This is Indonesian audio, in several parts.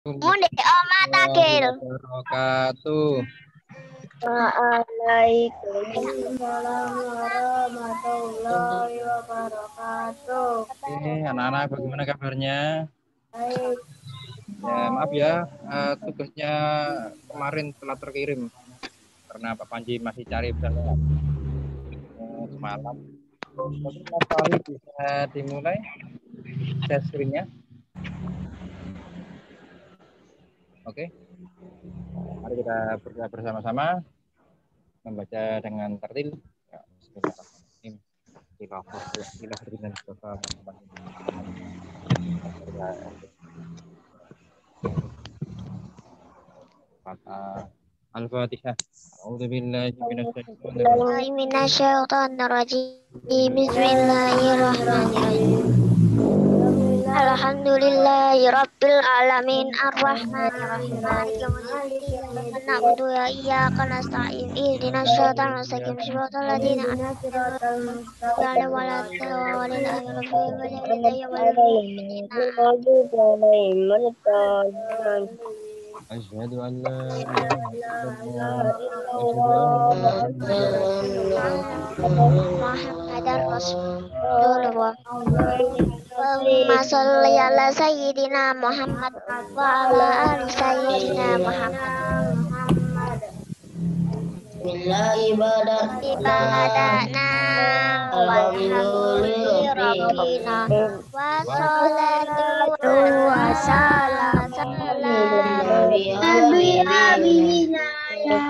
Munde oma takil. Wabarakatuh. Waalaikumsalam warahmatullahi wabarakatuh. Oke, anak-anak bagaimana kabarnya? Baik. Ya, maaf ya, tugasnya kemarin telah terkirim karena Pak Panji masih cari pesawat semalam. Mungkin Mas Fahri bisa dimulai share screen-nya. Oke, mari kita berdoa bersama-sama membaca dengan tertil. Ya, bismillahirrahmanirrahim. Al-Fatihah. Minasyaitonirrajim. Bismillahirrahmanirrahim. Alhamdulillahirabbil alamin arrahmanirrahim maliki yaumiddin na'budu wa iyyaka nasta'in ihdinas siratal mustaqim siratal ladzina an'amta 'alaihim Asyhadu an la ilaha illallah Muhammadar Rasulullah. Allahumma sholli ala sayyidina Muhammad wa ala ali sayyidina Muhammad. Ibadana walhamdulillahirrabbilina wa salatu wa salam nabi habibina ya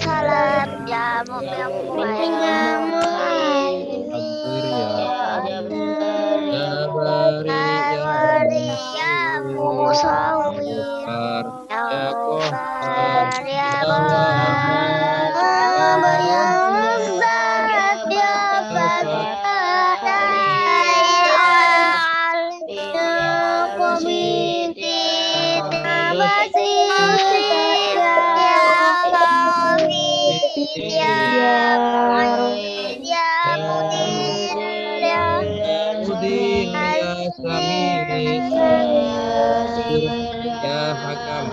salam ya mu'min ya musawwir ya ya hakam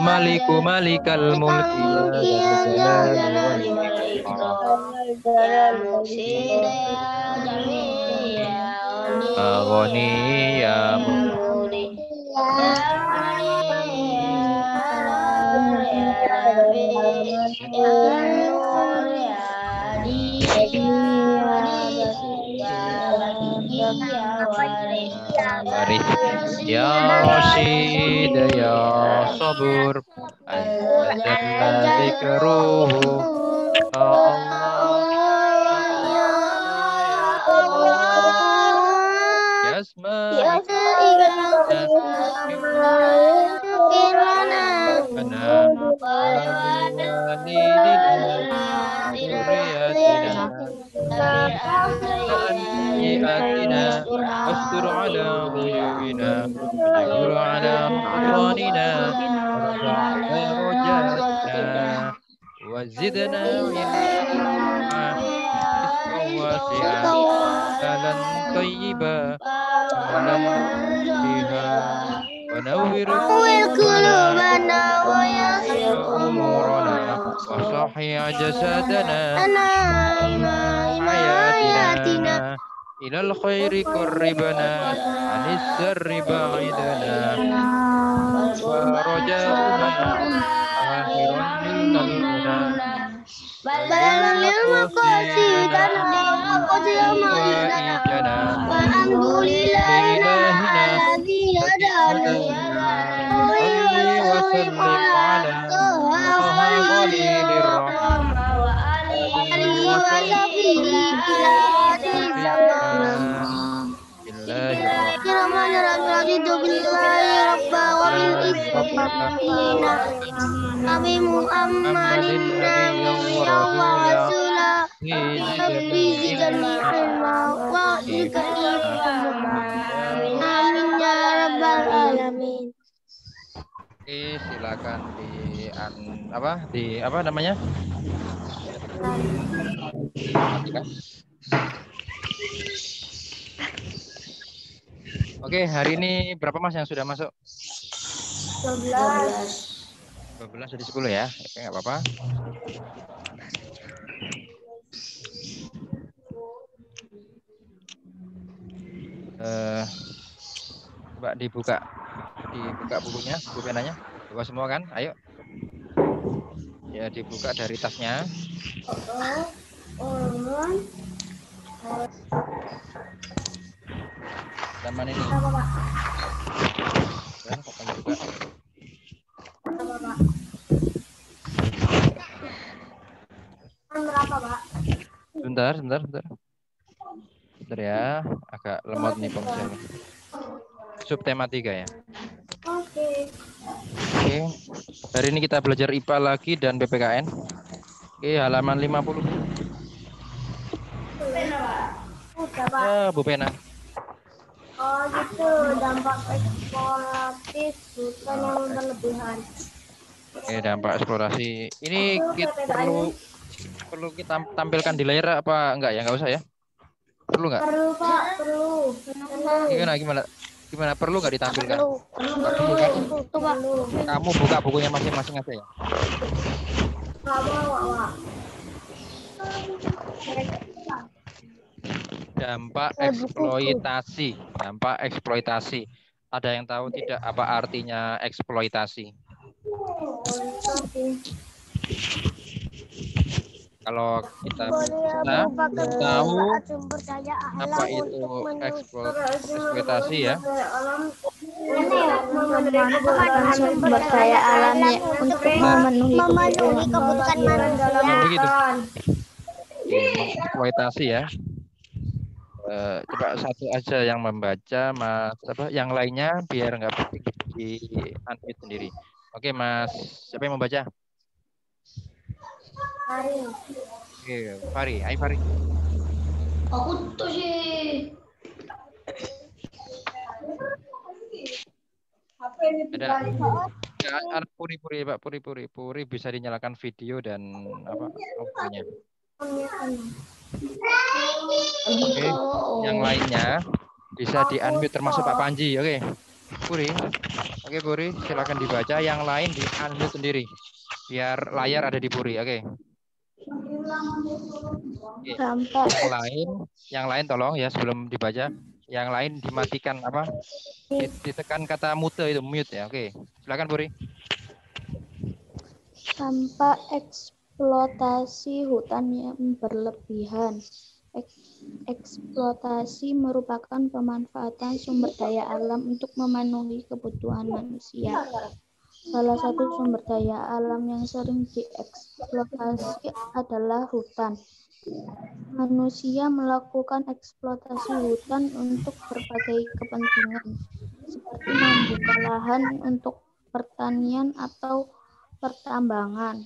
Maliku malikal mulki ya Aghni ya Baris. Ya Rashid ya Sabur. Anta jalla zikruhu. Ya Allah. Ya Allah. Ya Asma'ika. واستر على عيوبنا واجبر على نقصاننا وارفع درجاتنا وزدنا علما رزقا واسعا حلالا طيبا عملا بها ونور قلوبنا ويسر أمورنا وصحي جسدنا حياتنا إلى الخير قربنا عن الشر بعدنا ورجاؤنا آخر منا المنى بلغ قصيدنا وإيجنا والحمد لله الذي هدانا صل وسلم على طه خليل الرحمن وآله وصحبه Nabi Muhammadin nabiyya wa rasula Rabbi zidni ilma wa zidni amin ya rabbal alamin. Oke, silakan di apa namanya? Oke, hari ini berapa Mas yang sudah masuk? 12 jadi 10 ya. Oke, nggak apa-apa. Coba dibuka bukunya, buku penanya. Buka semua kan? Ayo. Ya, dibuka dari tasnya. Taman ini. Ya, kapan juga. Bentar ya, agak lemot nih ponselnya. Subtema 3 ya. Oke. Hari ini kita belajar IPA lagi dan PPKN. Oke, halaman 50. Ya, Bu Pena. Oh gitu, dampak eksploratif bukan yang berlebihan. Oke, dampak eksplorasi. Ini kita perlu kita tampilkan di layar apa enggak ya? Enggak usah ya? Perlu enggak? Perlu Pak, perlu. Gimana? Perlu nggak ditampilkan? Perlu kan? Kamu buka bukunya masing-masing aja ya. Dampak eksploitasi. Ada yang tahu tidak apa artinya eksploitasi? Kalau kita tahu apa itu eksploitasi ya? Sumber daya alamnya untuk memenuhi kebutuhan manusia. Begitu. Eksploitasi ya. Coba satu aja yang membaca, Mas. Yang lainnya biar nggak di unmute sendiri. Oke, Mas. Siapa yang membaca? Fari. Oke, Fari. Hai, Fari. Aku tuh sih. Ada Puri, Pak. Puri bisa dinyalakan video dan audionya. Oke, yang lainnya bisa di-unmute termasuk Pak Panji. Oke, Puri. Oke, Puri, silakan dibaca. Yang lain di-unmute sendiri. Biar layar ada di Puri. Oke. Yang lain tolong ya sebelum dibaca. Yang lain dimatikan ditekan kata mute itu, mute ya. Oke. Silakan Puri. Tanpa eksploitasi hutan yang berlebihan. Eksploitasi merupakan pemanfaatan sumber daya alam untuk memenuhi kebutuhan manusia. Salah satu sumber daya alam yang sering dieksploitasi adalah hutan. Manusia melakukan eksploitasi hutan untuk berbagai kepentingan, seperti membuka lahan untuk pertanian atau pertambangan.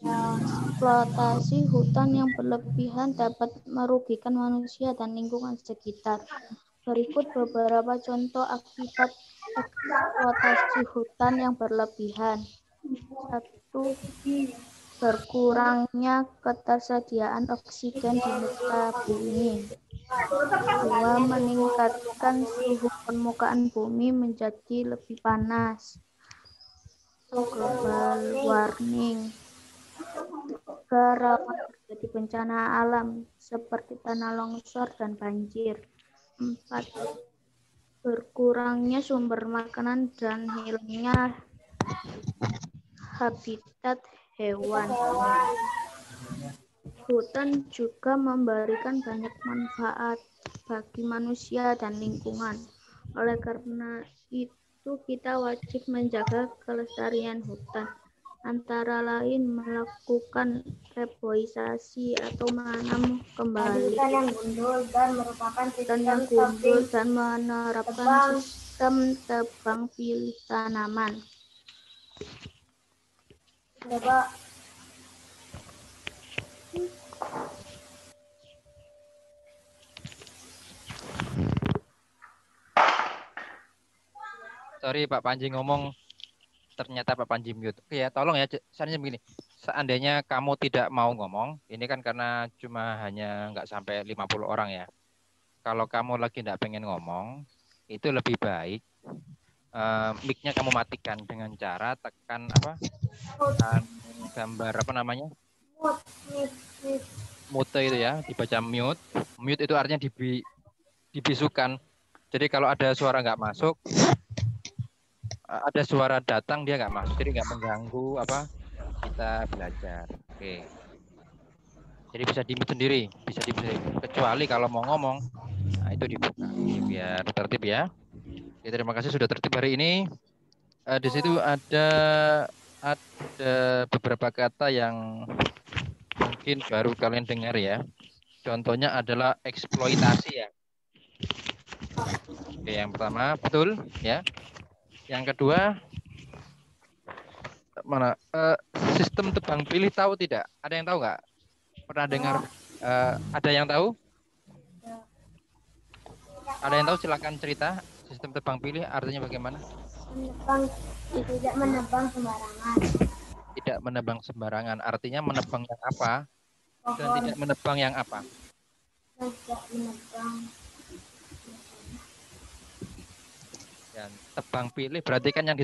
Eksploitasi hutan yang berlebihan dapat merugikan manusia dan lingkungan sekitar. Berikut beberapa contoh akibat eksploitasi hutan yang berlebihan. 1. Berkurangnya ketersediaan oksigen di muka bumi. 2. Meningkatkan suhu permukaan bumi menjadi lebih panas. Global warming. 3. Rawan terjadi bencana alam seperti tanah longsor dan banjir. 4. Berkurangnya sumber makanan dan hilangnya habitat hewan. Hutan juga memberikan banyak manfaat bagi manusia dan lingkungan. Oleh karena itu, kita wajib menjaga kelestarian hutan, antara lain melakukan reboisasi atau menanam kembali Hutan yang gundul dan merupakan dan menerapkan sistem tebang pilih tanaman. Coba Sorry Pak Panji ngomong, ternyata Pak Panji mute. Oke ya, tolong ya, misalnya begini. Seandainya kamu tidak mau ngomong, ini kan karena cuma hanya nggak sampai 50 orang ya. Kalau kamu lagi nggak pengen ngomong, itu lebih baik mic-nya kamu matikan dengan cara tekan gambar apa namanya? Mute itu ya, dibaca mute. Mute itu artinya dibisukan. Jadi kalau ada suara nggak masuk, ada suara datang dia nggak masuk, jadi nggak mengganggu kita belajar. Oke. Jadi bisa di-mute sendiri, bisa di-mute. Kecuali kalau mau ngomong, nah itu dibuka. Biar tertib ya. Oke, terima kasih sudah tertib hari ini. Di situ ada beberapa kata yang mungkin baru kalian dengar ya. Contohnya adalah eksploitasi ya. Oke, yang pertama betul ya. Yang kedua mana? Sistem tebang pilih tahu tidak? Ada yang tahu nggak? Pernah dengar? Ada yang tahu? Ada yang tahu? Silakan cerita. Sistem tebang pilih artinya bagaimana? Tidak menebang sembarangan. Tidak menebang sembarangan. Artinya menebang yang apa? Dan tidak menebang yang apa? Tidak menebang. Dan tebang pilih berarti kan yang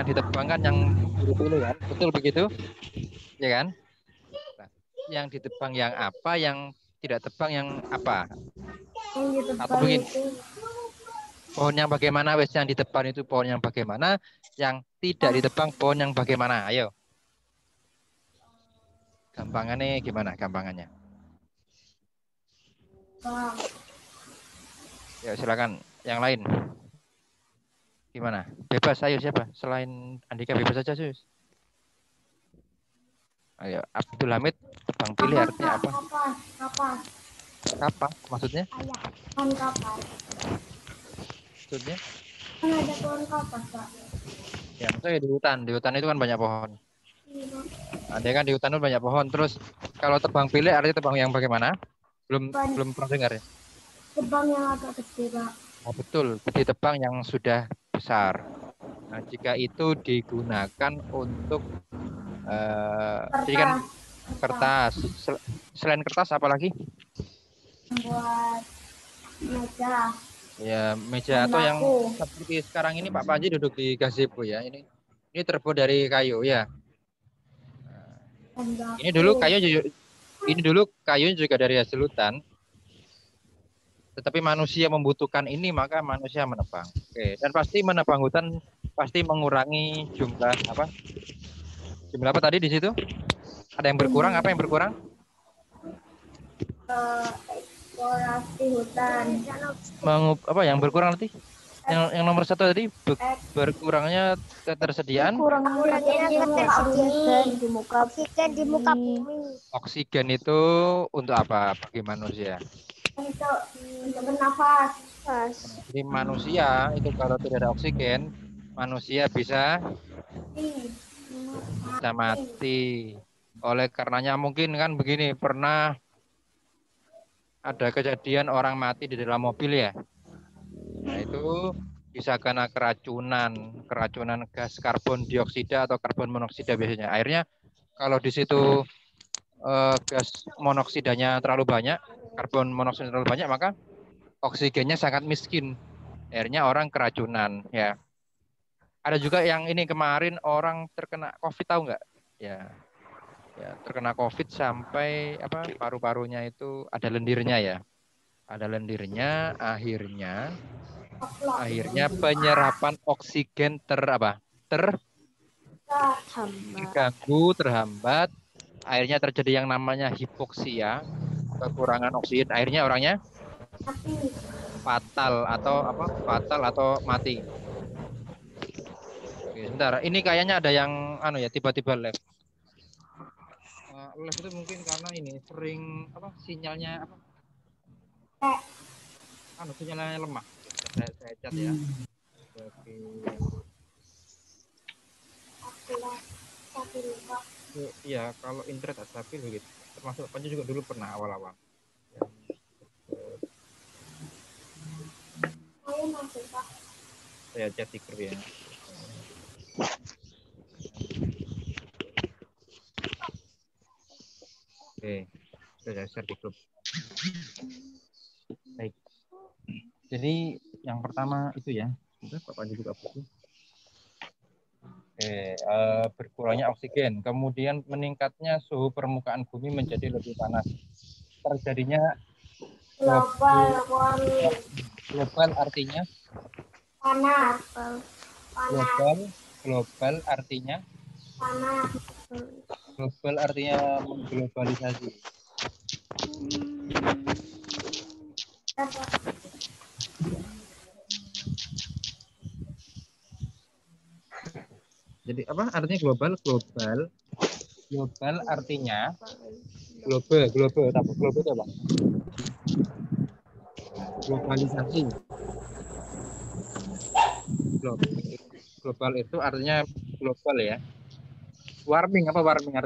ditebang kan yang dipilih kan? Betul begitu? Ya kan? Nah, yang ditebang yang apa? Yang tidak tebang yang apa? Yang ditebang Atau begini, itu pohon yang bagaimana? Wes yang ditebang itu pohon yang bagaimana? Yang tidak ditebang pohon yang bagaimana? Ayo. Gampangannya gimana? Gampangannya? Ya silakan. Yang lain. Gimana? Bebas, ayo siapa? Selain Andika bebas saja, Sus. Ayo, Abdul Hamid, tebang pilih artinya apa? Kapas. Kapas, maksudnya? Ayah, pohon kapas. Maksudnya? Kan ada pohon kapas, Pak. Ya, maksudnya di hutan. Di hutan itu kan banyak pohon. Ada kan di hutan itu banyak pohon. Terus kalau tebang pilih artinya tebang yang bagaimana? Belum pernah dengar ya? Tebang yang agak gede, Pak. Oh, betul, ditebang yang sudah besar. Nah, jika itu digunakan untuk jadi kan kertas. Selain kertas apa lagi? Buat meja. Ya, meja atau yang seperti sekarang ini Pak Panji duduk di gazebo ya. Ini terbuat dari kayu ya. Ini dulu kayu juga dari hasil hutan. Tetapi manusia membutuhkan ini, maka manusia menebang. Oke, dan pasti menebang hutan pasti mengurangi jumlah Jumlah apa tadi di situ? Ada yang berkurang? Apa yang berkurang? Eksplorasi hutan. Apa yang berkurang nanti? Yang nomor 1 tadi berkurangnya ketersediaan Oksigen di muka bumi. oksigen itu untuk apa bagi manusia? Untuk bernafas. Jadi manusia itu kalau tidak ada oksigen, manusia bisa mati. Oleh karenanya mungkin kan begini, pernah ada kejadian orang mati di dalam mobil ya. Nah, itu bisa karena keracunan gas karbon dioksida atau karbon monoksida biasanya. Akhirnya kalau di situ gas monoksidanya terlalu banyak, karbon monoksida terlalu banyak, maka oksigennya sangat miskin. Akhirnya orang keracunan ya. Ada juga yang ini kemarin orang terkena COVID, tahu nggak? Ya, terkena COVID sampai apa paru-parunya itu ada lendirnya ya. Ada lendirnya, akhirnya penyerapan oksigen terganggu, terhambat, akhirnya terjadi yang namanya hipoksia, kekurangan oksigen, akhirnya orangnya fatal atau mati. Oke, sebentar, ini kayaknya ada yang tiba-tiba lag. Lag itu mungkin karena ini sering sinyalnya sinyalnya lemah. Saya cat ya. Oke. Iya, kalau internet stabil begitu. Termasuk Panji juga dulu pernah awal-awal. Saya chat di grup ya. Oke, sudah share di grup. Baik. Jadi yang pertama itu ya, Pak Panji juga butuh. Berkurangnya oksigen, kemudian meningkatnya suhu permukaan bumi menjadi lebih panas. Terjadinya global artinya Panas. Global artinya Panas. global artinya mengglobalisasi. Jadi apa artinya global? Global artinya global itu apa? Globalisasi. Global itu artinya global ya. Warming artinya?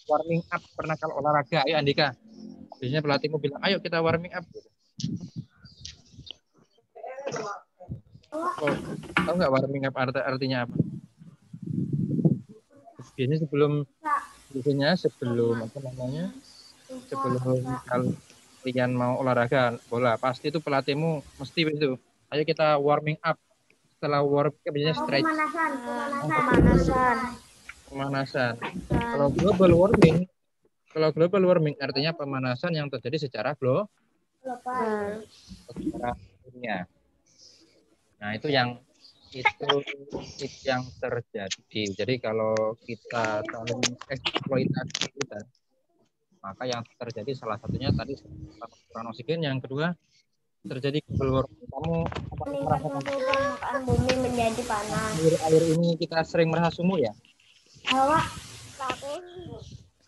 Warming up. Pernah kalau olahraga, ayo Andika. Biasanya pelatihmu bilang, ayo kita warming up. Tahu nggak warming up artinya apa? Biasanya sebelum kalian mau olahraga bola, pasti itu pelatihmu mesti itu. Ayo kita warming up. Setelah warming up biasanya stretch. Pemanasan. Kalau global warming artinya pemanasan yang terjadi secara global. Secara dunia. Nah, itu yang terjadi. Jadi kalau kita saling eksploitasi kita, maka yang terjadi salah satunya tadi kurang oksigen, yang kedua terjadi global warming. Kamu merasakan permukaan bumi menjadi panas. Air ini kita sering merasa sumur ya?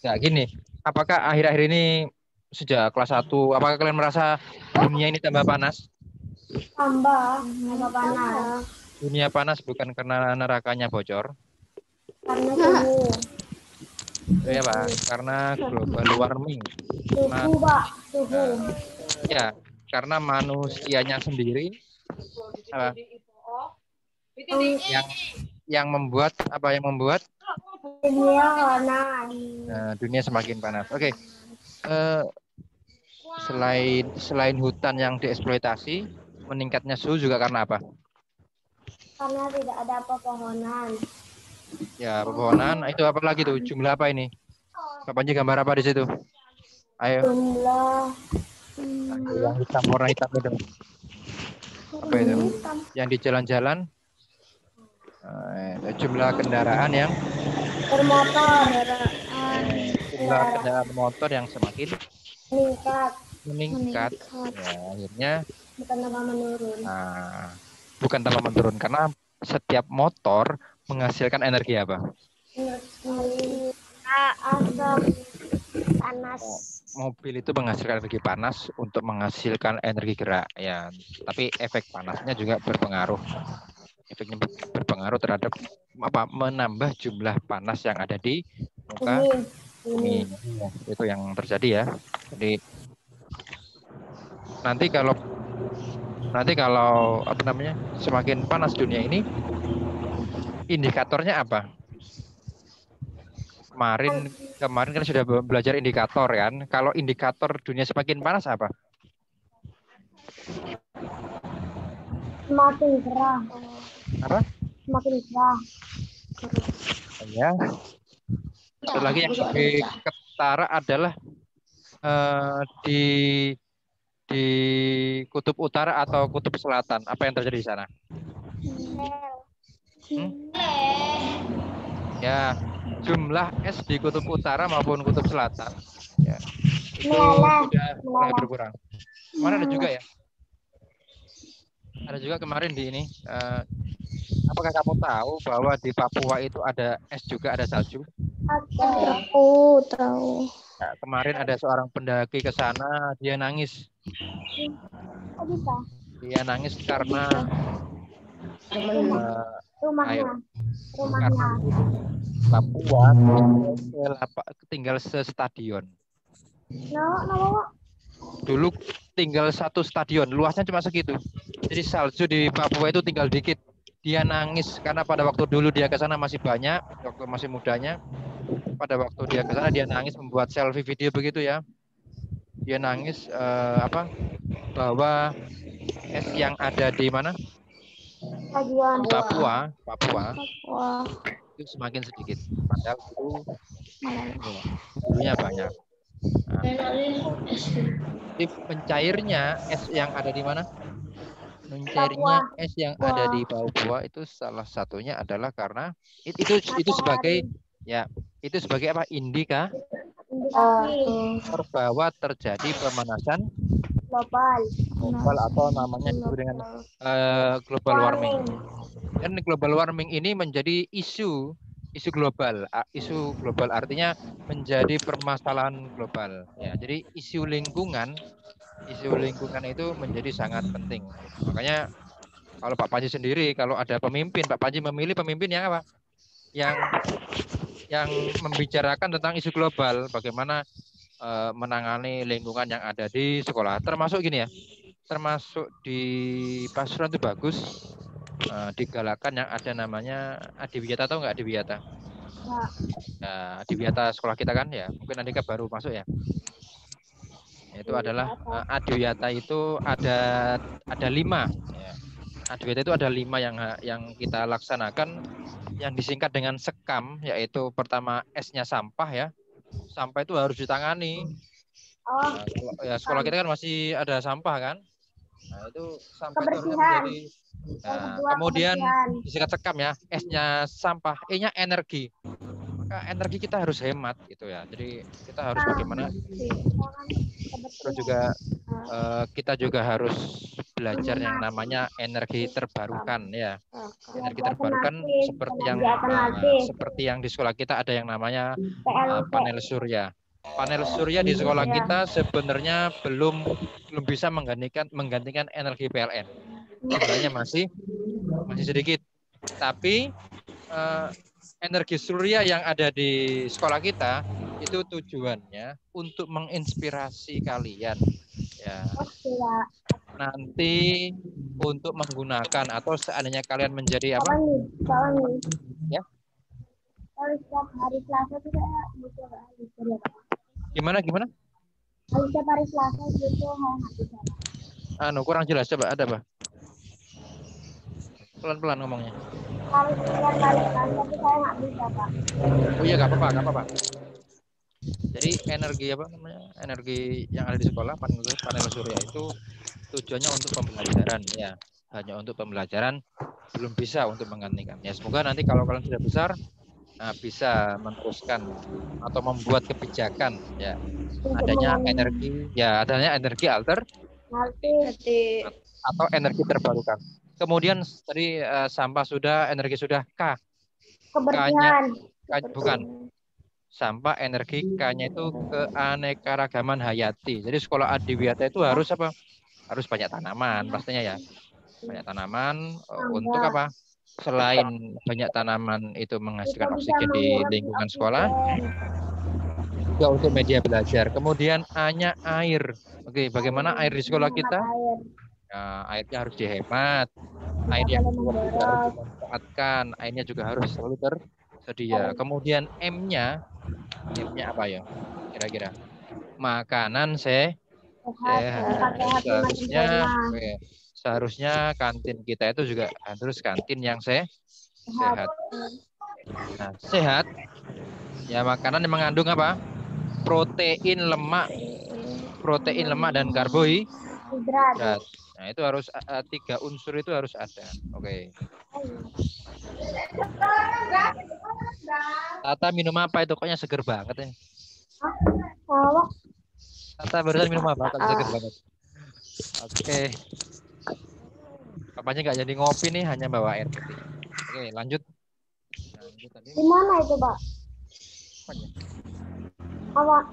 Ya gini, apakah akhir-akhir ini sejak kelas 1, apakah kalian merasa dunia ini tambah panas? Tambah panas. Dunia panas bukan karena nerakanya bocor. Karena suhu. Ya Pak, karena global warming. Suhu. Ya, karena manusianya sendiri yang membuat Dunia panas. Dunia semakin panas. Oke. Selain hutan yang dieksploitasi, meningkatnya suhu juga karena apa? Karena tidak ada pepohonan. Ya, pepohonan. Itu apa lagi tuh? Jumlah apa ini? Pak Panji gambar apa di situ? Ayo. Jumlah. Yang hitam, warna hitam itu. Apa itu? Yang di jalan-jalan. Jumlah kendaraan yang Bermotor. jumlah kendaraan motor yang semakin Meningkat. meningkat. Ya, akhirnya Bukan tambah menurun. bukan tambah menurun karena setiap motor menghasilkan energi apa? Energi asap asap. panas. Mobil itu menghasilkan energi panas untuk menghasilkan energi gerak ya. Tapi efek panasnya juga berpengaruh. Efeknya berpengaruh terhadap menambah jumlah panas yang ada di muka bumi. Itu yang terjadi ya. Jadi nanti kalau semakin panas dunia ini, indikatornya apa? Kemarin kan sudah belajar indikator kan. Kalau indikator dunia semakin panas apa? Semakin cerah. Apa? Semakin cerah. Ya. Satu lagi yang lebih ketara adalah di kutub utara atau kutub selatan. Apa yang terjadi di sana? Ya, jumlah es di kutub utara maupun kutub selatan ya, itu sudah mulai berkurang. Kemarin ada juga ya. Ada juga kemarin di ini. Apakah kamu tahu bahwa di Papua itu ada es juga, ada salju? Tahu. Nah, kemarin ada seorang pendaki ke sana, dia nangis. Dia nangis karena Rumahnya. karena Papua tinggal sestadion. Dulu tinggal satu stadion, luasnya cuma segitu. Jadi salju di Papua itu tinggal dikit. Dia nangis karena pada waktu dulu dia ke sana masih banyak, waktu masih mudanya. Pada waktu dia ke sana dia nangis membuat selfie video begitu ya. Dia nangis bahwa es yang ada di mana? Papua itu semakin sedikit. Padahal itu dulunya banyak. Jadi mencairnya es yang ada di mana? Mencairnya es yang ada di Papua itu salah satunya adalah karena itu sebagai apa? Indikator bahwa terjadi pemanasan global atau namanya disebut dengan global warming. Dan global warming ini menjadi isu global. Isu global artinya menjadi permasalahan global. Ya, jadi isu lingkungan itu menjadi sangat penting. Makanya kalau Pak Panji sendiri, kalau ada pemimpin, Pak Panji memilih pemimpin yang apa? Yang membicarakan tentang isu global, bagaimana menangani lingkungan yang ada di sekolah. Termasuk gini ya, termasuk di Pasuruan itu bagus digalakan yang ada namanya Adiwiyata, tahu nggak Adiwiyata? Nah, Adiwiyata sekolah kita kan ya, mungkin Andika baru masuk ya. Itu adalah Adiwiyata itu ada 5 ya. Adiwiyata itu ada 5 yang kita laksanakan yang disingkat dengan SEKAM, yaitu pertama S-nya sampah ya. Sampah itu harus ditangani. Nah, sekolah kita kan masih ada sampah kan. Nah, itu sampah itu harusnya menjadi kemudian disingkat SEKAM ya. S-nya sampah, E-nya energi. Maka energi kita harus hemat gitu ya. Jadi kita harus bagaimana. Terus juga kita juga harus belajar yang namanya energi terbarukan ya. Energi terbarukan seperti yang di sekolah kita ada yang namanya panel surya. Panel surya di sekolah kita sebenarnya belum bisa menggantikan energi PLN. Sebenarnya masih sedikit. Tapi energi surya yang ada di sekolah kita itu tujuannya untuk menginspirasi kalian ya. Nanti untuk menggunakan atau seandainya kalian menjadi apa? Ya. Hari Selasa itu saya butuh Gimana? Setiap hari Selasa itu Kurang jelas, coba ada apa? Pelan-pelan ngomongnya. Hari Selasa tapi saya nggak bisa, Pak. Oh iya, nggak apa-apa. Jadi energi apa namanya? Energi yang ada di sekolah panel surya itu tujuannya untuk pembelajaran ya. hanya untuk pembelajaran, belum bisa untuk menggantikan. Ya semoga nanti kalau kalian sudah besar, bisa meneruskan atau membuat kebijakan ya Untuk adanya energi nanti atau energi terbarukan. Kemudian tadi sampah sudah, energi sudah, K-nya kebersihan. bukan sampah, energi, K-nya itu keanekaragaman hayati. Jadi sekolah adiwiyata itu harus apa? Harus banyak tanaman pastinya ya. Banyak tanaman untuk Tambah. apa? Selain banyak tanaman itu Kita menghasilkan bisa oksigen di mengurangi lingkungan sekolah, oksigen. juga untuk media belajar. Kemudian A-nya air. Oke, bagaimana air di sekolah Menghemat kita? air. Nah, airnya harus dihemat. Air Tidak yang boleh keluar juga harus memboros. dimanfaatkan. Airnya juga harus selalu tersedia. Kemudian M-nya apa ya? Kira-kira makanan Sehat. sehat. Tempat sehat lima Seharusnya, sempurna. seharusnya kantin kita itu juga harus kantin yang Sehat. sehat. Nah, sehat ya makanan yang mengandung apa? Protein, lemak dan Hidrat. karbohidrat. Nah, itu harus 3 unsur itu harus ada. Oke. Tata minum apa itu? Pokoknya seger banget ya. Kalau Tata barusan minum apa? Kalau seger banget. Oke. Papanya nggak jadi ngopi nih, hanya bawa air putih. Oke, lanjut. Lanjut tadi. di mana itu, Pak? Apanya? Awak.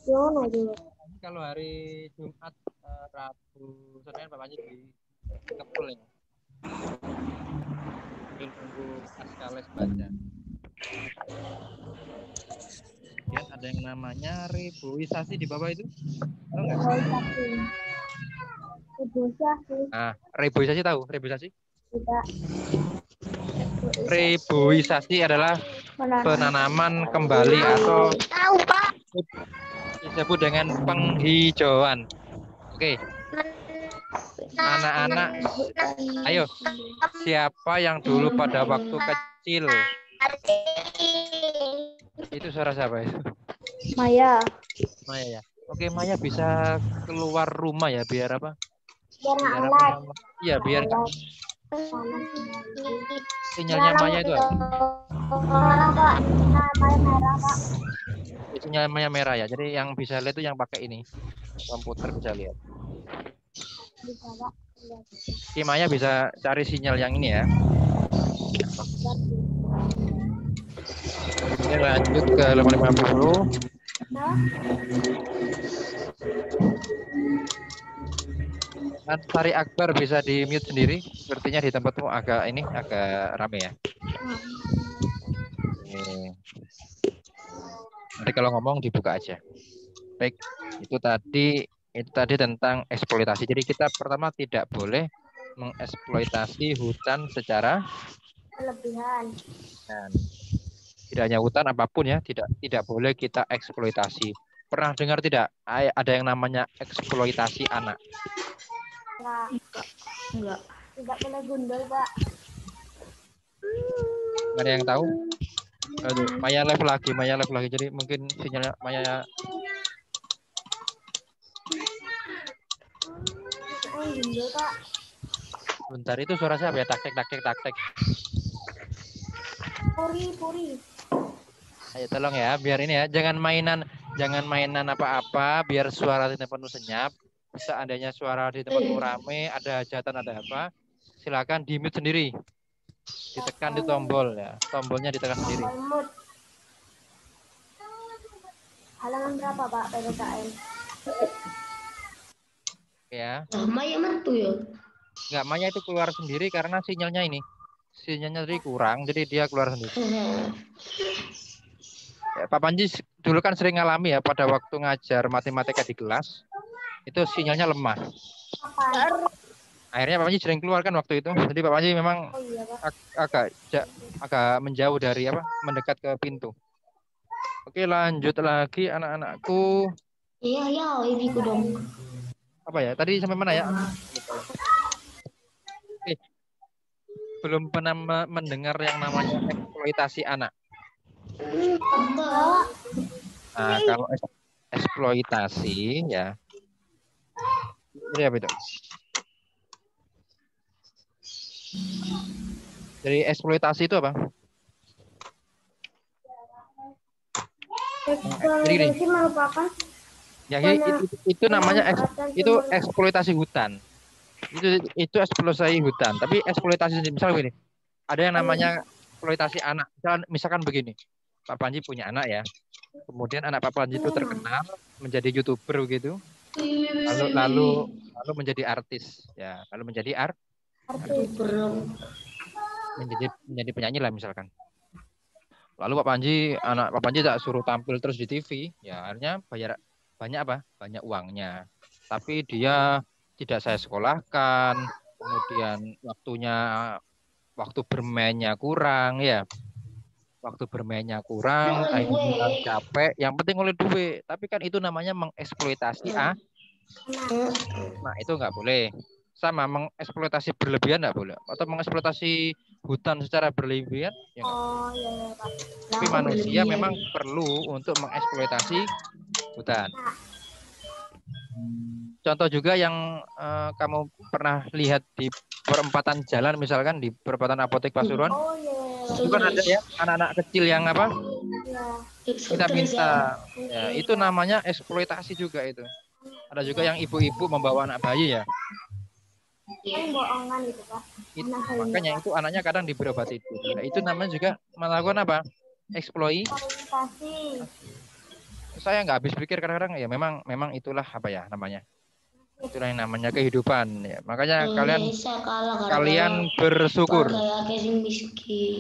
Di mana itu? Kalau hari Jumat, Rabu, Senin papanya di Kepul ya. Sambil nunggu askales baca. Kemudian ada yang namanya reboisasi di bawah itu. Tahu nggak? Reboisasi. Nah, reboisasi tahu? Reboisasi? Tidak. Reboisasi adalah penanaman kembali atau Tahu, Pak. disebut dengan penghijauan. Oke, anak-anak, ayo, siapa yang dulu pada waktu kecil itu suara siapa itu? Maya. Maya ya. Oke, Maya bisa keluar rumah ya biar apa? Biar Biar apa alat. namanya? Iya, biar sinyalnya Nyala Maya itu apa? merah, Pak. Maya merah, Pak. Sinyal Maya merah ya. Jadi yang bisa lihat itu yang pakai ini. Komputer bisa lihat. Bisa, Pak. Oke, Maya bisa cari sinyal yang ini ya. Oke, lanjut ke halaman 50. Ansari Akbar bisa di mute sendiri. Sepertinya di tempatmu agak rame ya. Oke. Nanti kalau ngomong dibuka aja. Baik, itu tadi tentang eksploitasi. Jadi kita pertama tidak boleh mengeksploitasi hutan secara Kelebihan. dan tidak hanya hutan apapun ya, tidak boleh kita eksploitasi. Pernah dengar tidak ada yang namanya eksploitasi anak? Enggak. Tidak boleh gundul, Pak. Nggak ada yang tahu? Aduh, Maya live lagi. Jadi mungkin sinyalnya Maya. Gundul, Pak. Bentar, itu suara siapa ya? Tak-tek. Puri. Ayo tolong ya, biar ini ya, jangan mainan apa-apa, biar suara tidak penuh senyap. Seandainya suara di tempatmu rame, ada hajatan, ada apa, silakan di mute sendiri. Ditekan di tombol ya, tombolnya ditekan sendiri. Halaman berapa, Pak, PPKN? Ya. Maya mertu ya? Enggak, Maya itu keluar sendiri karena sinyalnya tadi kurang, jadi dia keluar sendiri. Ya, Pak Panji dulu kan sering ngalami ya pada waktu ngajar matematika di kelas, itu sinyalnya lemah. Akhirnya Pak Panji sering keluar kan waktu itu. Jadi Pak Panji memang agak menjauh dari mendekat ke pintu. Oke, lanjut lagi anak-anakku. Iya, ibu dong. Apa ya? Tadi sampai mana ya? Belum pernah mendengar yang namanya eksploitasi anak. Nah, kalau eksploitasi ya. Jadi apa itu? Jadi eksploitasi itu apa? Jadi gini, Eksploitasi merupakan ya itu namanya itu eksploitasi hutan. Itu eksploitasi hutan. Tapi eksploitasi misal begini, ada yang namanya eksploitasi anak. Misalkan begini, Pak Panji punya anak ya. Kemudian anak Pak Panji itu terkenal menjadi YouTuber gitu. Lalu menjadi artis ya, lalu menjadi menjadi penyanyi lah misalkan. Lalu anak Pak Panji tak suruh tampil terus di TV, ya akhirnya bayar banyak apa? Banyak uangnya. Tapi dia tidak saya sekolahkan, kemudian waktu bermainnya kurang ya. Waktu bermainnya kurang, akhirnya capek, yang penting oleh duit. Tapi kan itu namanya mengeksploitasi nah itu nggak boleh. Sama mengeksploitasi berlebihan nggak boleh. Atau mengeksploitasi hutan secara berlebihan ya nggak boleh. Oh iya iya Pak. Tapi manusia memang perlu untuk mengeksploitasi hutan. Contoh juga yang kamu pernah lihat di perempatan jalan, misalkan di perempatan Apotek Pasuruan, Oh iya. itu kan ada ya anak-anak kecil yang apa? Minta-minta. Ya, itu namanya eksploitasi juga itu. Ada juga yang ibu-ibu membawa anak bayi ya. Kan bohongan gitu Pak. Makanya itu anaknya kadang diberi obat tidur. Nah, itu namanya juga melakukan apa? Eksploitasi. Saya nggak habis pikir kadang-kadang ya memang itulah apa ya namanya. Itulah yang namanya kehidupan ya. Makanya kalian bersyukur.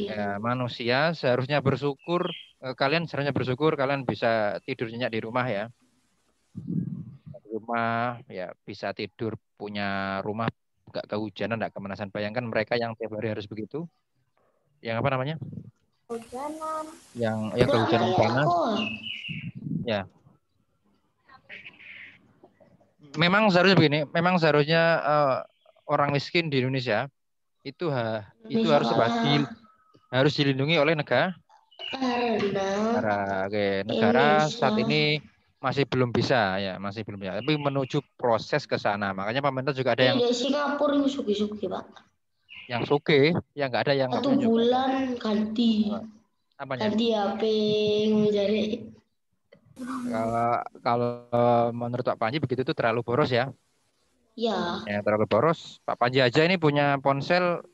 Ya, manusia seharusnya bersyukur. Kalian seharusnya bersyukur kalian bisa tidur nyenyak di rumah ya. Di rumah ya bisa tidur punya rumah nggak kehujanan, nggak kemanasan. Bayangkan mereka yang tiap hari harus begitu. Yang apa namanya? Kehujanan. Yang kehujanan panas. Ya. Memang seharusnya begini. Memang seharusnya orang miskin di Indonesia itu harus dilindungi oleh negara. Negara saat ini masih belum bisa ya, tapi menuju proses ke sana. Makanya pemerintah juga ada yang Singapura yang suki-suki Pak. Yang suke, yang nggak ada yang 1 bulan ganti. Apanya? Ganti HP mencari. Kalau menurut Pak Panji begitu itu terlalu boros ya? Ya. Ya terlalu boros. Pak Panji aja ini punya ponsel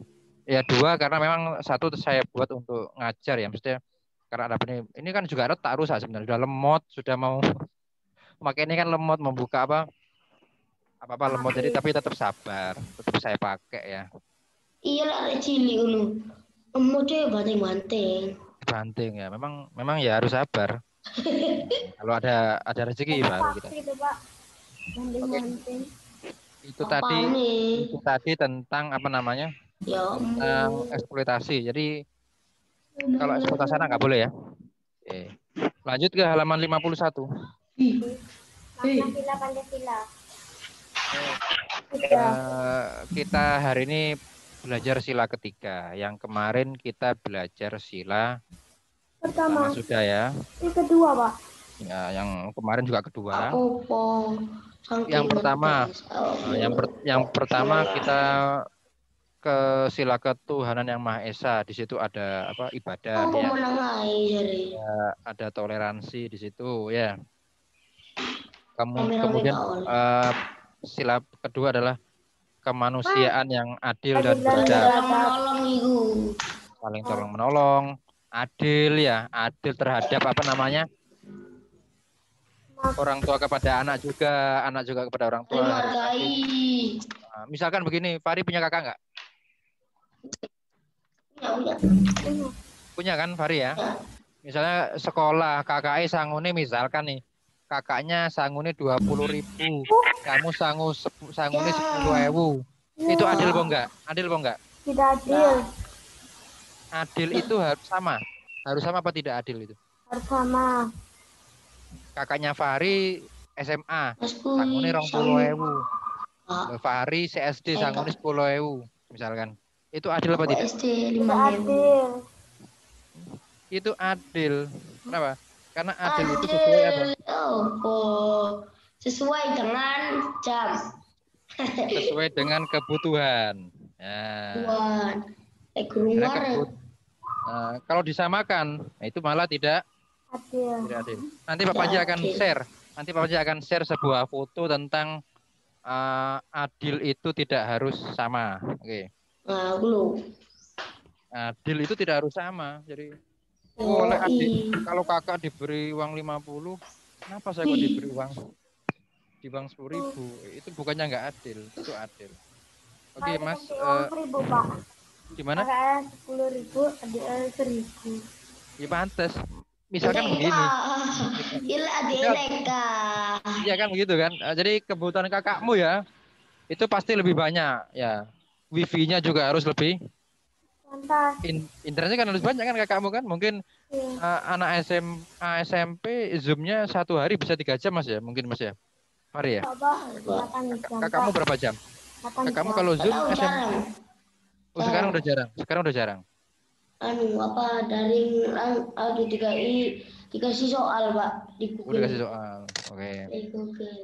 ya 2 karena memang 1 saya buat untuk ngajar ya, maksudnya karena ada ini kan juga retak rusak sebenarnya, sudah lemot, sudah mau pakai ini kan lemot, membuka apa lemot, jadi tapi tetap sabar, tetap saya pakai ya. Iya lah cilik unu. Lemot banting-banting. Banting ya, memang ya harus sabar. Kalau ada rezeki baru kita. Itu tadi tentang apa namanya? Ya, tentang eksploitasi. Jadi kalau eksploitasi anak nggak boleh ya. Oke. Lanjut ke halaman 51. Pancasila. Kita hari ini belajar sila ketiga. Yang kemarin kita belajar sila pertama sudah ya. Yang kedua, Pak. Ya, yang kemarin juga kedua. Yang pertama, yang pertama kita ke sila ketuhanan yang Maha Esa. Di situ ada apa? Ibadah ya. Ada toleransi di situ ya. Kemudian sila kedua adalah kemanusiaan yang adil dan beradab. Saling tolong menolong, adil ya, adil terhadap apa namanya? Orang tua kepada anak juga kepada orang tua. Nah, misalkan begini, Fari punya kakak nggak? Punya kan Fari ya? Misalnya sekolah kakaknya sangune misalkan nih, kakaknya sangune 20.000, kamu sangune 10.000. Itu adil apa enggak? Adil apa enggak? Tidak adil. Adil itu harus sama. Harus sama apa tidak adil itu? Harus sama. Kakaknya Fahri SMA, sangune 20.000. Fahri CSD sangune 10.000 misalkan. Itu adil apa tidak? Tidak adil. Itu adil. Kenapa? Karena adil itu sesuai apa? Sesuai dengan jam. Sesuai dengan kebutuhan. Ya. Buat guru Karena waret. kalau disamakan, nah itu malah tidak Adil. adil. Nanti Pak Tidak Panji akan adil. share. Nanti Pak Panji akan share sebuah foto tentang adil itu tidak harus sama. Oke. Nah, belum. Adil itu tidak harus sama. Jadi Oh, oleh adik, i. kalau kakak diberi uang 50, kenapa saya kok Ih, diberi uang 10.000? Itu bukannya nggak adil, itu adil. Oke, Kalau Mas, dikasih uang 1.000, Pak. gimana? Kakaknya 10.000, adiknya 1.000. Ya pantes. ente Misalkan eka. begini. Ila Misal, adeleka. iya kan begitu kan. Jadi kebutuhan kakakmu ya, itu pasti lebih banyak ya. Wifi-nya juga harus lebih. Lantas, Internetnya kan harus banyak kan kakakmu kan. Mungkin ya. anak SMP Zoom-nya 1 hari bisa 3 jam Mas ya. Mungkin Mas ya. Hari ya. Coba Pak, 8 jam, Kakakmu Pak. berapa jam? 8 Kakakmu jam. kalau nggak Zoom tahu SMP. jarang. Oh, sekarang Jarang. udah jarang. Sekarang udah jarang. Anu apa daring ada dikasih soal Pak di Udah Google. kasih soal. Oke. Di Google.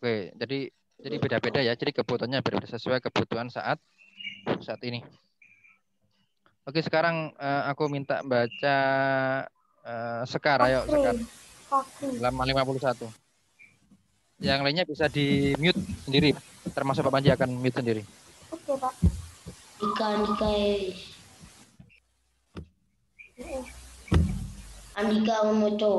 Oke, jadi beda-beda ya. Jadi kebutuhannya berbeda sesuai kebutuhan saat ini. Oke, sekarang aku minta baca Sekar, ayo Sekar. Fakri. Fakri. Halaman 51. Yang lainnya bisa di mute sendiri. Termasuk Pak Panji akan mute sendiri. Oke, Pak. Ika Andika Memoco.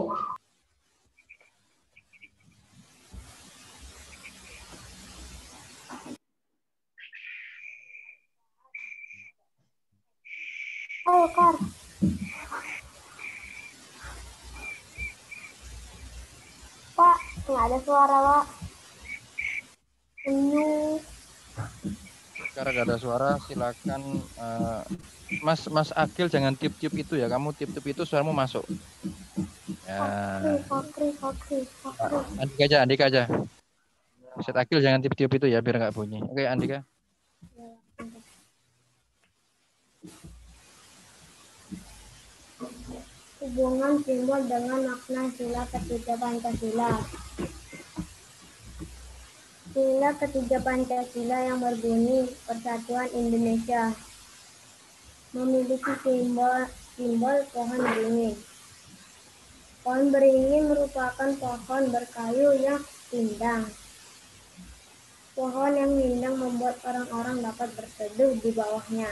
Ayo, Kar. Pak, nggak ada suara, Pak. Penyu. Sekarang gak ada suara, silakan Mas Akil jangan tiup-tiup itu ya. Kamu tiup-tiup itu suaramu masuk. Ya. Fakri. Andika aja. Set Akil jangan tiup-tiup itu ya biar nggak bunyi. Oke, Andika. Hubungan simbol dengan makna sila ketiga Pancasila. Sila ketiga Pancasila yang berbunyi Persatuan Indonesia memiliki simbol pohon beringin. Pohon beringin merupakan pohon berkayu yang rindang. Pohon yang rindang membuat orang-orang dapat berteduh di bawahnya.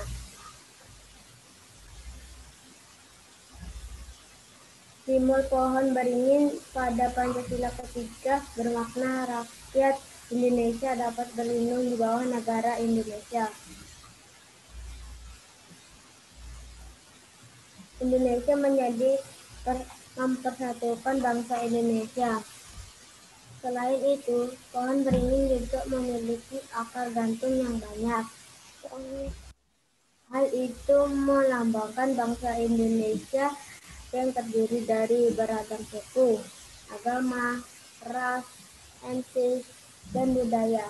Simbol pohon beringin pada Pancasila ketiga bermakna rakyat Indonesia dapat berlindung di bawah negara Indonesia. Indonesia menjadi mempersatukan bangsa Indonesia. Selain itu, pohon beringin juga memiliki akar gantung yang banyak. Hal itu melambangkan bangsa Indonesia yang terdiri dari beragam suku, agama, ras, etnis, dan budaya.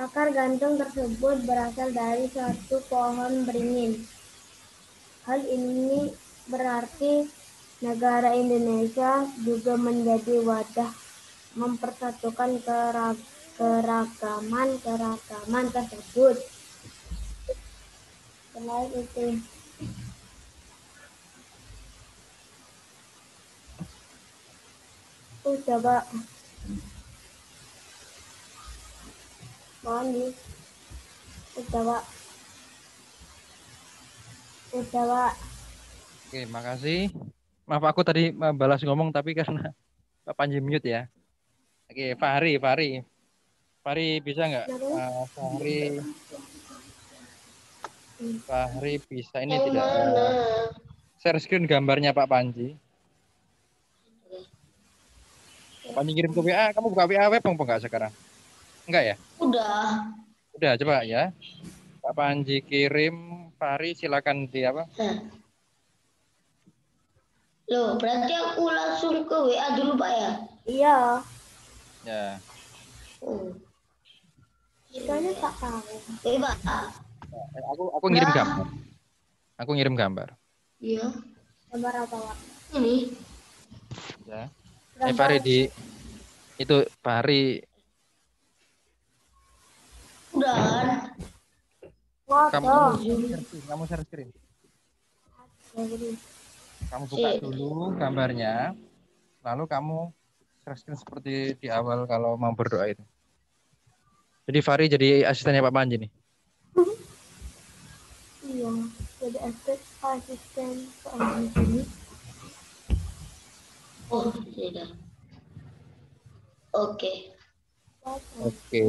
Akar gantung tersebut berasal dari suatu pohon beringin. Hal ini berarti negara Indonesia juga menjadi wadah mempersatukan keragaman tersebut. Selain itu, coba mohon di coba Oke, makasih. Maaf aku tadi balas ngomong tapi karena Pak Panji mute ya. Oke, Fahri bisa nggak? Fahri bisa ini Yang tidak mana? share screen gambarnya Pak Panji. Pak Panji kirim ke WA, kamu buka WA web enggak sekarang? Enggak ya? Udah. Udah, coba ya. Pak Panji kirim, Fahri silakan di apa? Nah. Loh, berarti aku langsung ke WA dulu Pak ya? Iya, Ya. Oh. Kayaknya tak tahu. Pak. Aku ngirim gambar. Aku ngirim gambar. Iya. Gambar apa, Pak? Ini. Ya. Gambar. Fahri itu Fahri Udah. Foto. Kamu share screen. Jadi, Kamu buka dulu gambarnya, lalu kamu share screen seperti di awal kalau mau berdoa itu. Jadi Fari jadi asistennya Pak Panji nih. iya. Jadi asisten soal di sini. Oh, tidak. Oke. Oke.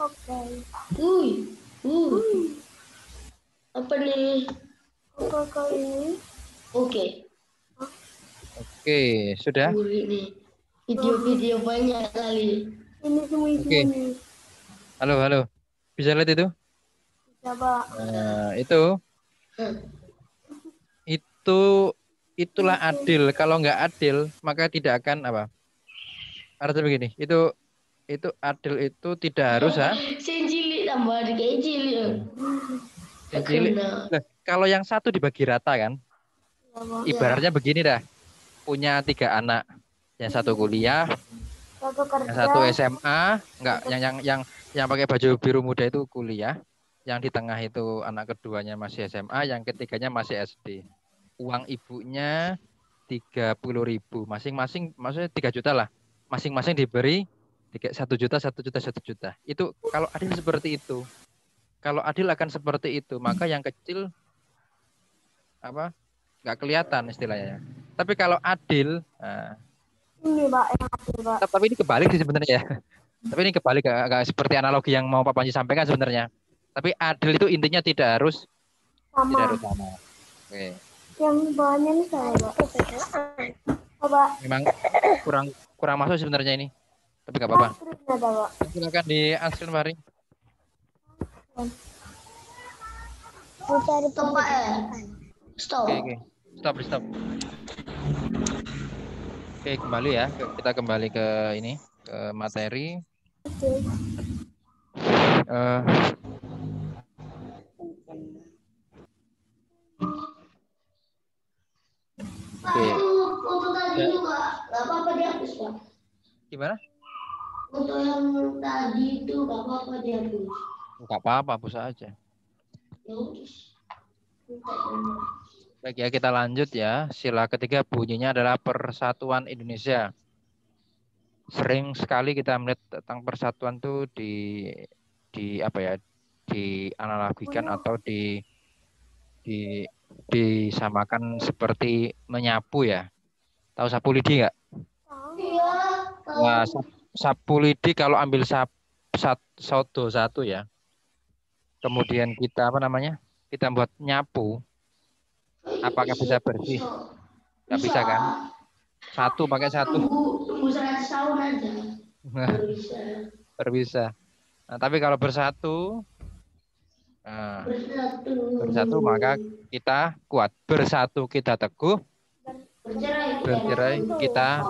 Oke. Apa nih? Apa kau ini? Oke. Oke, sudah. Ini video-video banyak kali. Ini semua ini. Halo. Bisa lihat itu? Coba. Nah, itulah adil. Kalau nggak adil, maka tidak akan apa? Artinya begini, itu adil itu tidak harus Cilik tambah kayak cilik. Nah, kalau yang satu dibagi rata kan, ibaratnya begini dah, punya 3 anak, yang satu kuliah, yang satu SMA, enggak, yang pakai baju biru muda itu kuliah, yang di tengah itu anak keduanya masih SMA, yang ketiganya masih SD. Uang ibunya 30.000, masing-masing, maksudnya 3 juta lah, masing-masing diberi 1 juta, 1 juta, 1 juta. Itu kalau adil seperti itu. Kalau adil akan seperti itu, maka yang kecil nggak kelihatan istilahnya. Tapi kalau adil, ini Pak, yang adil Pak. tapi ini kebalik sih sebenarnya ya. Tapi ini kebalik, agak seperti analogi yang mau Pak Panji sampaikan sebenarnya. Tapi adil itu intinya tidak harus sama. Oke. Yang bawahnya ini saya Pak. Pak. Memang kurang masuk sebenarnya ini. Tapi nggak apa-apa. Silakan di unscreen Fari. Stop Pak ya. Stop. Oke. Stop. Oke, kembali ya. Kita kembali ke ini, ke materi. Pak, itu foto tadi juga nggak apa-apa dihapus Pak. Gimana? Foto yang tadi itu nggak apa-apa dihapus. Nggak apa-apa, hapus aja. Ya udah. Baik ya, kita lanjut ya. Sila ketiga bunyinya adalah Persatuan Indonesia. Sering sekali kita melihat tentang persatuan tuh dianalogikan atau disamakan seperti menyapu ya. Tahu sapu lidi nggak? Iya. Nah, sapu lidi kalau ambil sodo satu ya. Kemudian kita kita buat nyapu. Apakah bisa bersih? Nggak bisa kan? Satu pakai satu. Tunggu 100 tahun aja. Bisa. Nah, tapi kalau bersatu maka kita kuat. Bersatu kita teguh. Bercerai kita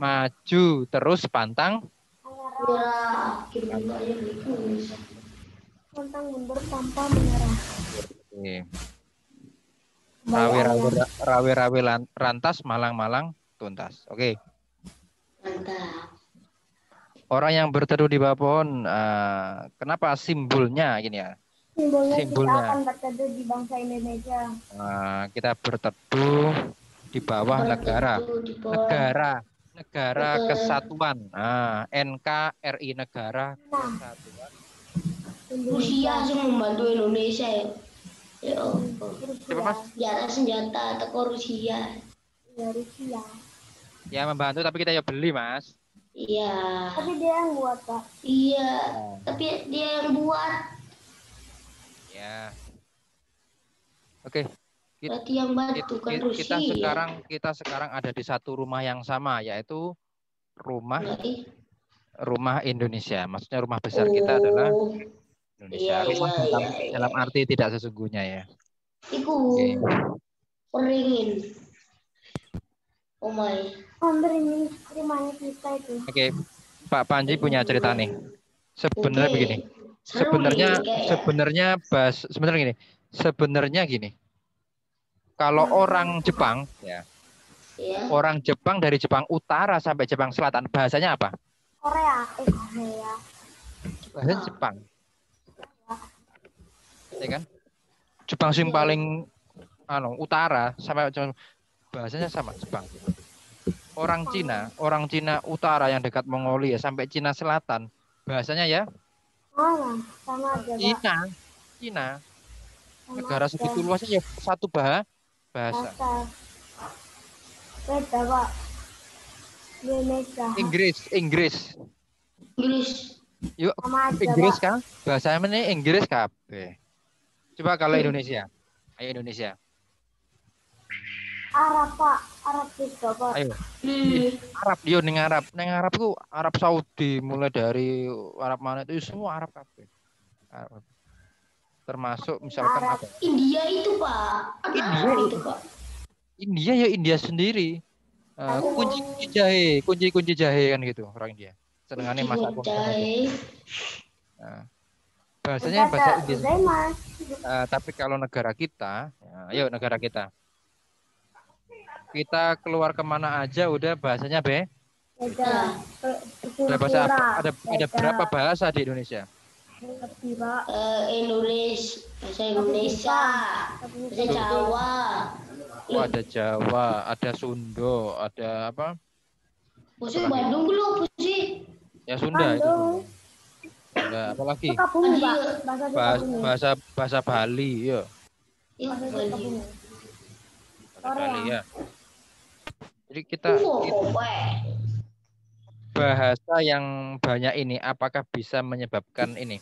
maju terus pantang. Pantang mundur tanpa menyerah. Rawe-rawe rantas, malang-malang tuntas. Oke. Mantap. Orang yang berteduh di bawah pohon, kenapa simbolnya gini ya? Simbolnya. Kita akan berteduh di bangsa Indonesia. Kita berteduh di bawah negara kesatuan. NKRI negara kesatuan. Rusia semua membantu Indonesia ya. Ya Siapa Mas? senjata teko Rusia. Ya Rusia. Ya membantu tapi kita ya beli Mas. Iya. Tapi dia yang buat Pak. Iya. Tapi dia yang buat. Ya. Oke. Berarti yang bantu kan Rusia. Kita sekarang ada di satu rumah yang sama, yaitu rumah Indonesia. Maksudnya rumah besar kita adalah Indonesia. Rumah dalam arti tidak sesungguhnya ya. Iku. Peringin. Oh my. Beringin rumahnya kita itu. Oke. Pak Panji punya cerita nih. Sebenarnya begini. Sebenarnya gini. Kalau orang Jepang ya. Orang Jepang dari Jepang Utara sampai Jepang Selatan bahasanya apa? Korea. Korea. Bahasa Jepang. Ya kan? Jepang sing paling utara sampai bahasanya sama Jepang. Orang Cina utara yang dekat Mongolia sampai Cina Selatan bahasanya ya Sama aja, Pak. Cina. Sama Negara aja. segitu luasnya ya satu bahasa. Beda, Pak. Indonesia. Inggris. Yuk, Sama aja, Inggris Pak. kan? Bahasanya ini Inggris kabeh. Coba kalau Indonesia. Ayo Indonesia. Arab, Pak. Arab juga, Pak. Ayo. Arab, yo ning Arab. Ning Arab ku Arab Saudi mulai dari Arab mana itu semua Arab kabeh. Arab. Termasuk misalkan Arab. apa? India itu, Pak. India itu, Pak. India ya India sendiri. Kunci jahe kan gitu orang India. Senengannya masak jahe. Nah, bahasanya bahasa India. Tapi kalau negara kita, ayo negara kita. Kita keluar kemana aja udah bahasanya beda. Ada bahasa ada berapa bahasa di Indonesia? Lebih, Pak. Bahasa Indonesia, bahasa Jawa. Oh, ada Jawa, ada Sunda, ada apa? Bahasa Bandung dulu apa sih? Ya Sunda itu. Ada apa lagi? Sukabumi, Pak. Bahasa Bali, ya. Bahasa Sukabumi. Bali ya. Jadi kita bahasa yang banyak ini apakah bisa menyebabkan ini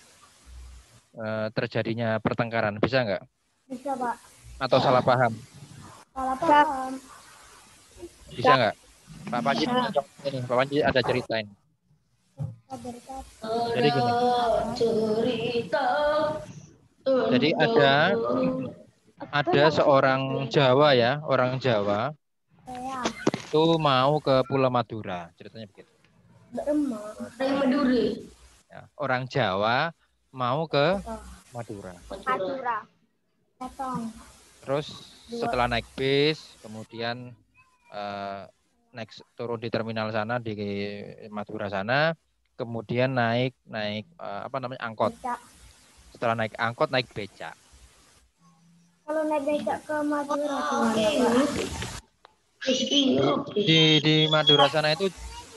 terjadinya pertengkaran? Bisa nggak? Bisa, Pak. Atau salah paham? Salah paham. Bisa nggak? Pak Panji ini, Pak Panji ada cerita ini. Jadi gini. Jadi ada seorang Jawa ya, orang Jawa itu mau ke Pulau Madura, ceritanya begitu. Ya, orang Jawa mau ke Madura. Terus setelah naik bis, kemudian turun di terminal sana di Madura sana, kemudian naik angkot. Setelah naik angkot naik becak. Kalau naik becak ke Madura gimana, Pak?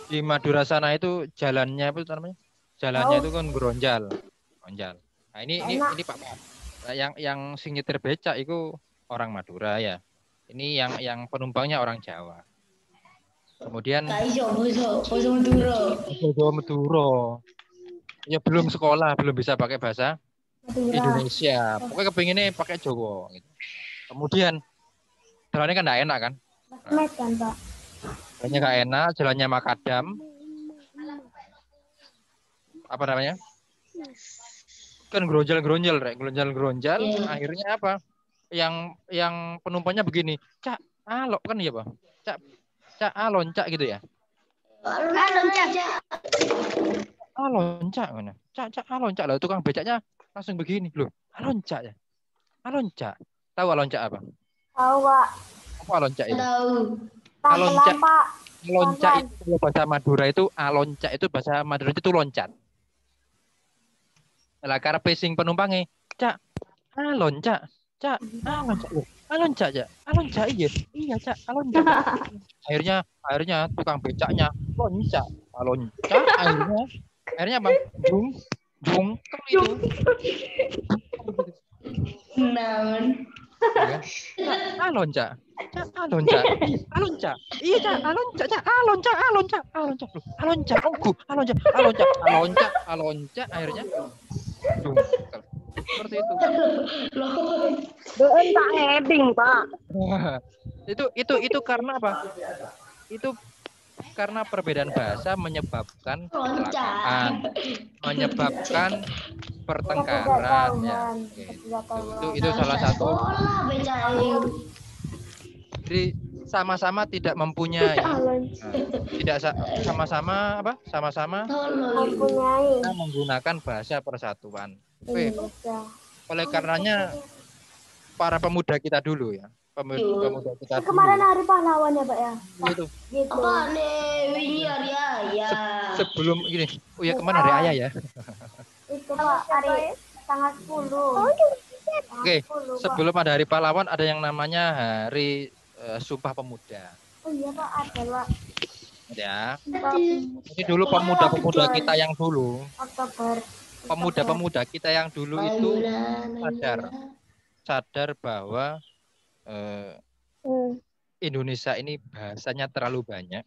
Di Madura sana itu jalannya apa namanya? Jalannya itu kan geronjal. Nah, ini Pak. Yang sing nyetir becak itu orang Madura ya. Ini yang penumpangnya orang Jawa. Kemudian Madura. Ya belum sekolah, belum bisa pakai bahasa Indonesia. Pokoknya kepinginnya pakai Jawa gitu. Kemudian jalannya kan enggak enak kan? Pak. Jalannya nggak enak, jalannya makadam. Apa namanya? Kan geronjal. Yeah. Akhirnya apa? Yang penumpangnya begini, Cak, alok kan ya, Pak? Cak, loncak gitu ya? Loncak mana? Cak, loncak lah. Tukang becaknya langsung begini, loh. Loncak ya? Loncak. Tahu loncak apa? Tahu, Pak. Apa loncak itu? Tahu. Loncak itu bahasa Madura itu loncak itu bahasa Madura itu loncat. Lah karena pacing penumpangnya, Cak, loncak. Cak, loncak ya. Loncak iya, Cak, loncak. Akhirnya tukang becaknya loncat. Akhirnya apa? Jung itu. Naon. Loncat. Iya, Cak, loncat. Alonca. Akhirnya. Seperti itu. Tak heading, Pak. Itu karena apa? Itu karena perbedaan bahasa menyebabkan kecelakaan, menyebabkan pertengkaran ya. Itu salah satu. Jadi sama-sama tidak mempunyai, sama-sama Mempunyai. kita menggunakan bahasa persatuan. Oleh karenanya para pemuda kita dulu ya, pemuda kita dulu. Kemarin hari pahlawan ya, Pak ya. Itu. Gitu. Apa nih? Wingi hari ya. sebelum gini, oh ya kemana hari ayah ya? Itu Pak, hari tanggal 10. Oke, sebelum ada hari pahlawan ada yang namanya hari Sumpah Pemuda. Oh iya Pak, ada Pak. Ya. Ini dulu pemuda-pemuda kita yang dulu, Oktober. pemuda-pemuda kita yang dulu itu sadar bahwa Indonesia ini bahasanya terlalu banyak.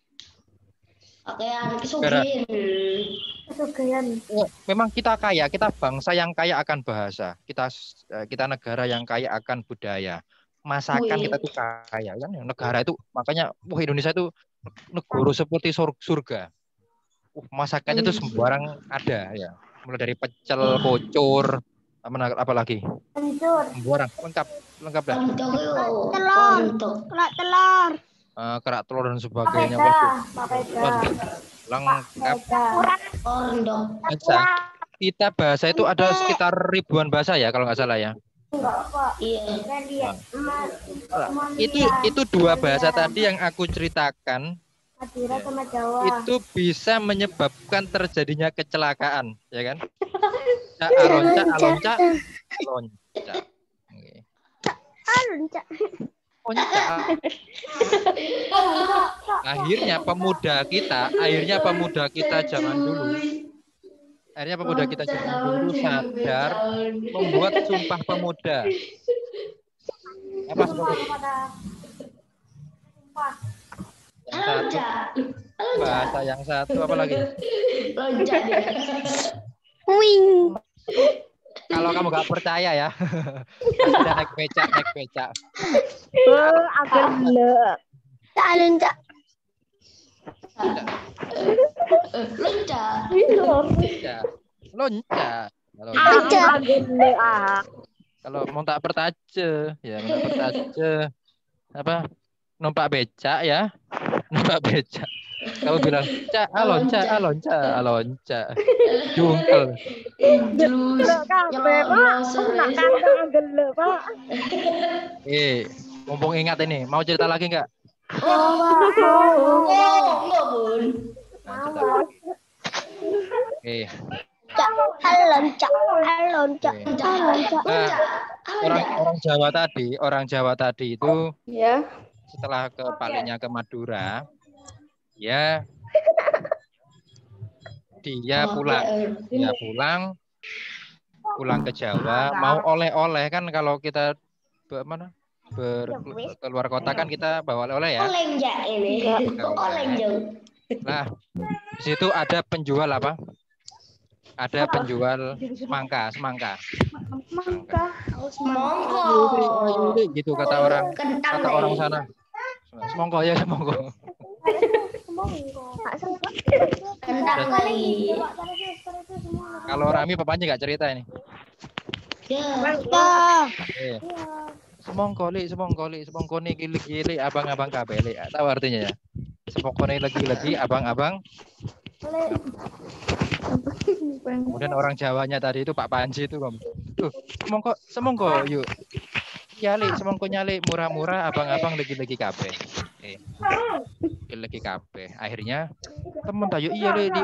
Memang kita kaya, kita bangsa yang kaya akan bahasa, kita negara yang kaya akan budaya, masakan kita tuh kaya kan, negara itu makanya, Indonesia itu negara seperti surga. Masakannya tuh sembarang ada ya, mulai dari pecel, kocor, apalagi sembarang lengkap dah. Kerak telur dan sebagainya. Lengkap. Kita bahasa itu ada sekitar ribuan bahasa ya kalau nggak salah ya. Itu dua bahasa tadi yang aku ceritakan. Madura sama Jawa. Itu bisa menyebabkan terjadinya kecelakaan, ya kan? Alonca. Akhirnya pemuda kita zaman dulu sadar membuat Sumpah Pemuda. Apa bahasa yang satu apa lagi? Kalau kamu nggak percaya ya, ada naik becak. Loncat. Kalau mau tak pertaje, ya mau pertaje apa? Numpak becak ya, numpak becak. Kamu bilang, alonca. Jungkel. Mumpung ingat ini, mau cerita lagi nggak? Orang Jawa tadi itu setelah palingnya ke Madura, ya dia pulang ke Jawa, mau oleh-oleh kan, kalau kita keluar kota kan kita bawa oleh-oleh ya. Nah, di situ ada penjual apa? Ada penjual semangka. Gitu kata orang sana. Semongko. Kalau Rami papanya nggak cerita ini. Semongko nih gili abang-abang kabeli. Tahu artinya ya? Semongko nih lagi abang-abang. Kemudian orang Jawanya tadi itu Pak Panji itu tuh semongko yuk. Nyali semongko nyali murah-murah abang-abang lagi kabeh. Lagi kabeh. Akhirnya temen tayo iya le di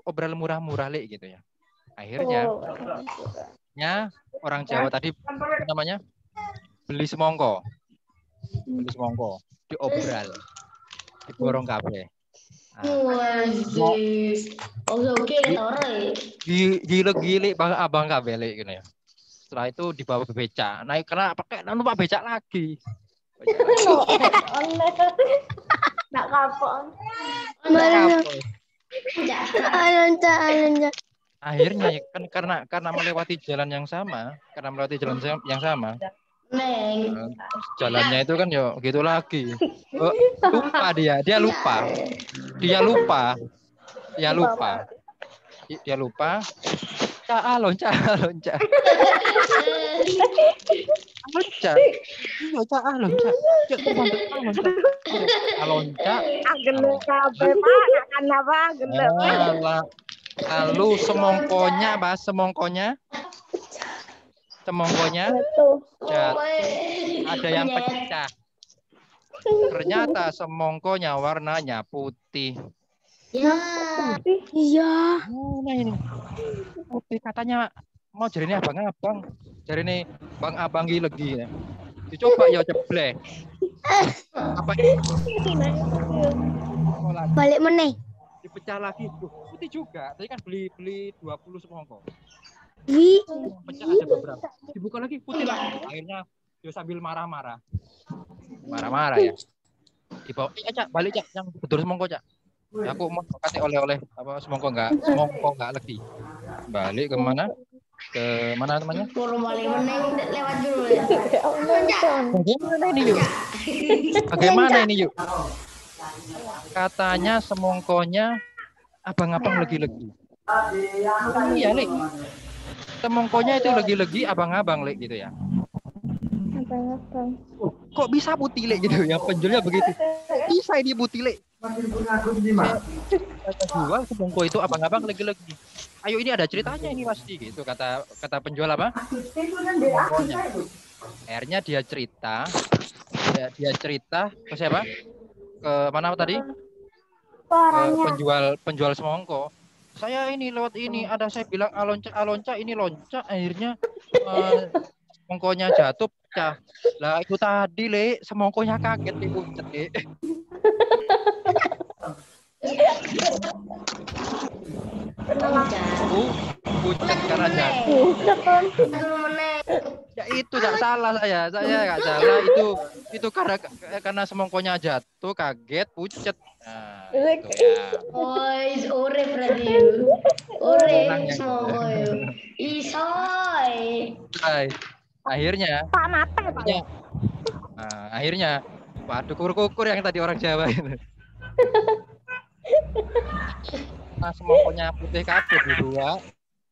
obral murah-murah le gitu ya. Akhirnya orang Jawa tadi namanya beli semongko di obral, di borong kabeh. Gile bang abang kabele gitu ya. Setelah itu dibawa ke becak, naik kena pakai numpak becak lagi. Nak kapok. Akhirnya kan karena melewati jalan yang sama, jalannya itu kan yo gitu lagi. Dia lupa. Alonca. Lalu semongkonya jatuh. Ada yang pecah. Ternyata semongkonya warnanya putih. Ya. Iya. Mana ini? Putih katanya mau jadi ini abang-abang. Jadi ini bang-abang lagi ya. Dicoba ya ceblek. Apa Balik meneh. dipecah lagi? Duh, putih juga. Tadi kan beli 20 semongko. Wi. Pecah ada beberapa. Dibuka lagi putih lagi. Akhirnya dia sambil marah-marah. Marah-marah ya. Dibawa, Cak, balik Cak, yang betul semongko Cak. Ya, aku mau kasih oleh-oleh apa semongko enggak lagi. Balik ke mana? Ke mana namanya? Kurang balik meneng lewat dulu ya. Bagaimana ini yuk? Bagaimana ini yuk? Katanya semongkonya abang-abang legi-legi. Iya, Lek. Semongkonya itu legi-legi abang-abang, Lek, gitu ya. Abang-abang. Kok bisa putih, Lek, gitu ya? Penjualnya begitu. Bisa ini putih, Lek. Jual semongko itu abang-abang legi-legi. Ayo ini ada ceritanya ini pasti gitu kata penjual apa? Semongkonya. Akhirnya dia cerita ke siapa? Ke mana tadi? Penjual semongko. Saya ini lewat ini ada saya bilang alonca ini loncat akhirnya semongkonya jatuh pecah. Lah itu tadi Le semongkonya kaget di puncet Le. Puncet karena jatuh. Ya itu nggak salah saya nggak salah itu karena semongkonya jatuh kaget pucet. Nah, itu ya. Oh, ore berarti. Ore semongko yo. Isoy. Akhirnya waduh kukur yang tadi orang Jawa itu. Nah, semongkonya putih kabeh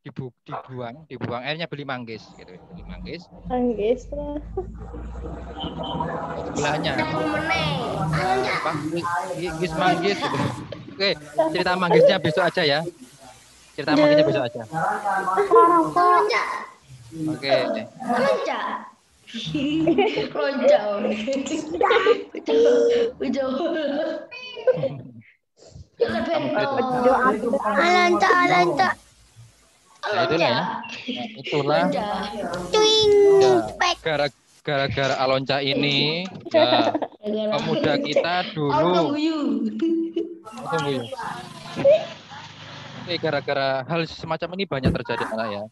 dibuang akhirnya beli manggis gitu sebelahnya manggis gitu. Oke, cerita manggisnya besok aja ya oke. Alonca. Nah, itulah ya. Itulah. Ya, gara-gara Alonca ini, ya, pemuda kita dulu. Tunggu ya. Gara-gara hal semacam ini banyak terjadi anak ya.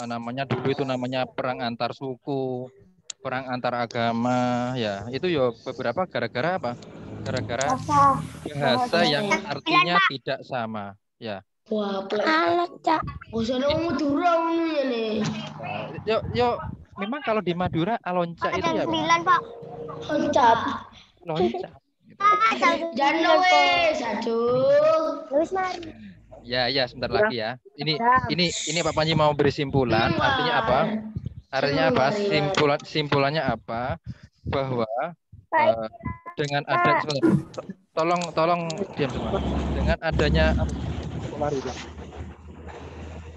Namanya dulu itu namanya perang antar suku, perang antar agama, ya. Itu ya beberapa gara-gara apa? Gara-gara bahasa yang artinya tidak sama, ya. Wah, Alonca. bosan ngomong durang nih. Yo, memang kalau di Madura Alonca itu ya. Pak. Loncat. Jangan wes, aduh. Terus mari. Ya, sebentar lagi ya. Ini Pak Panji mau beri simpulan. Artinya apa? Simpulannya apa? Bahwa dengan ada tolong diam semua.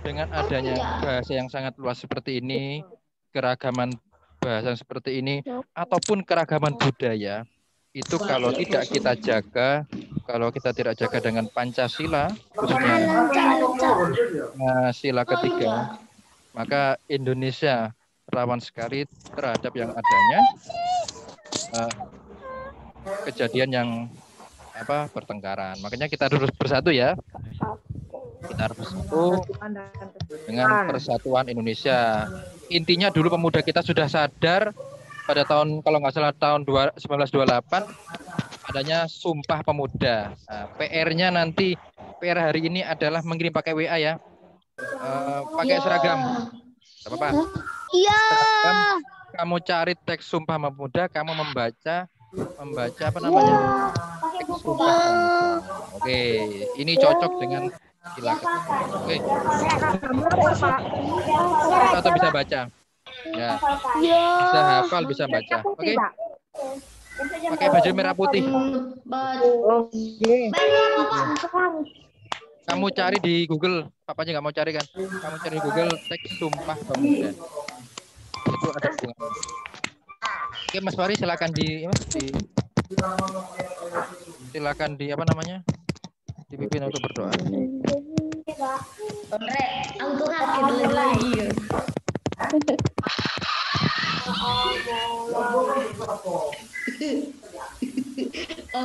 Dengan adanya bahasa yang sangat luas seperti ini, keragaman bahasa seperti ini, ataupun keragaman budaya, itu kalau tidak kita jaga, kalau kita tidak jaga dengan Pancasila, khususnya sila ketiga, maka Indonesia rawan sekali terhadap yang adanya kejadian yang pertengkaran. Makanya kita harus bersatu ya. Kita harus bersatu dengan persatuan Indonesia. Intinya dulu pemuda kita sudah sadar pada tahun kalau nggak salah tahun 1928 adanya Sumpah Pemuda. PR-nya nanti PR hari ini adalah mengirim pakai WA ya. Pakai seragam. Gak apa-apa. Iya. Kamu cari teks Sumpah Pemuda, kamu membaca apa namanya? Teks Sumpah Pemuda. Oke, ini cocok dengan silakan. Oke. Atau bisa baca. Ya. Bisa hafal, bisa baca. Oke. Pakai baju merah putih. Kamu cari di Google. Papanya nggak mau cari kan? Kamu cari di Google teks Sumpah Pemuda. Itu ada hubungan. Oke, Mas Fari silakan silakan di apa namanya? Dipimpin untuk berdoa. Andre, aku kaget lagi.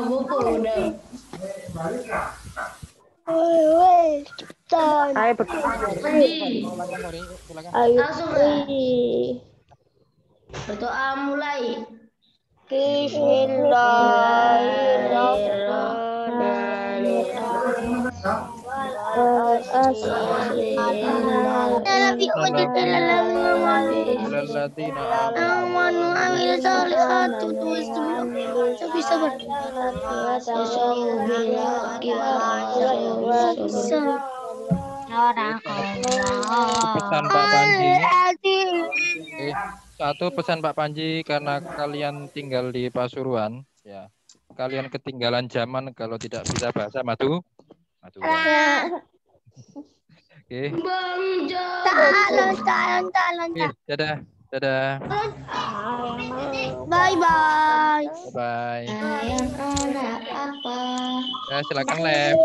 Bobo udah. Ayo Silakan. Langsung berdoa mulai. Pesan Pak Panji. Satu pesan Pak Panji, karena kalian tinggal di Pasuruan, ya, kalian ketinggalan zaman kalau tidak bisa bahasa Madura. Oke. Oke, dadah. Bye bye. Bye. Yang anak apa? Ya, silakan, Lem.